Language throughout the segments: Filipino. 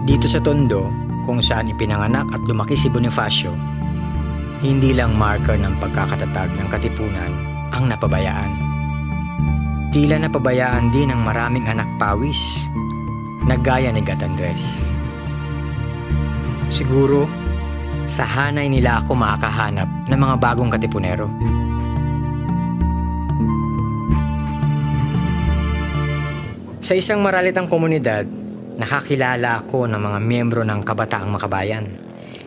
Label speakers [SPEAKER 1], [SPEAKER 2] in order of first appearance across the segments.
[SPEAKER 1] Dito sa Tondo, kung saan ipinanganak at lumaki si Bonifacio, hindi lang marker ng pagkakatatag ng katipunan ang napabayaan. Tila napabayaan din ang maraming anak pawis na gaya ni Gat Andres. Siguro, sa hanay nila ako makakahanap ng mga bagong katipunero. Sa isang maralitang komunidad, nakakilala ako ng mga miyembro ng Kabataang Makabayan.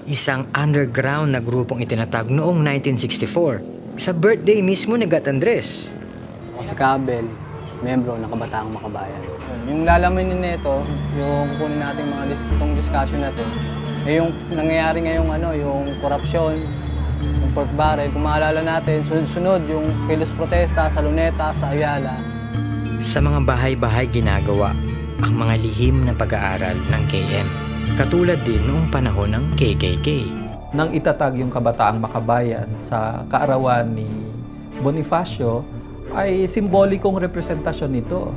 [SPEAKER 1] Isang underground na grupong itinatag noong 1964 sa birthday mismo ni Gat Andres.
[SPEAKER 2] Si Kabel, membro ng Kabataang Makabayan. Yung lalamunin nito, yung kukunin natin itong discussion na to, yung nangyayari ngayong yung korupsyon, yung pork barrel, kung maalala natin, sunod-sunod yung kilos protesta sa Luneta, sa Ayala.
[SPEAKER 1] Sa mga bahay-bahay ginagawa ang mga lihim na pag-aaral ng KM, katulad din noong panahon ng KKK.
[SPEAKER 3] Nang itatag yung Kabataang Makabayan sa kaarawan ni Bonifacio, ay simbolikong representasyon nito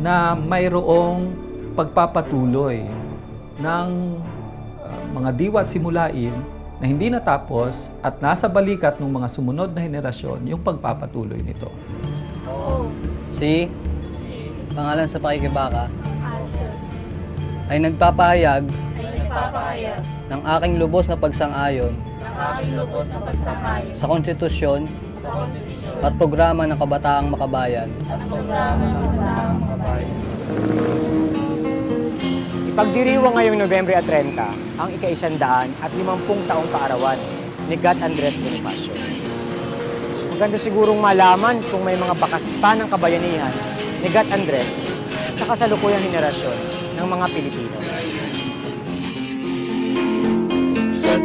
[SPEAKER 3] na mayroong pagpapatuloy ng mga diwat simulain na hindi natapos at nasa balikat ng mga sumunod na henerasyon yung pagpapatuloy nito.
[SPEAKER 2] Si pangalan sa pakikibaka ay nagpapahayag ng aking lubos na pagsang-ayon sa konstitusyon at programa ng Kabataang Makabayan.
[SPEAKER 1] Ipagdiriwang ngayong Nobyembre 30 ang ika-150 taong kaarawan ni Gat Andres Bonifacio. Maganda sigurong malaman kung may mga bakas pa ng kabayanihan ni Gat Andres sa kasalukuyang henerasyon ng mga Pilipino.
[SPEAKER 4] Sa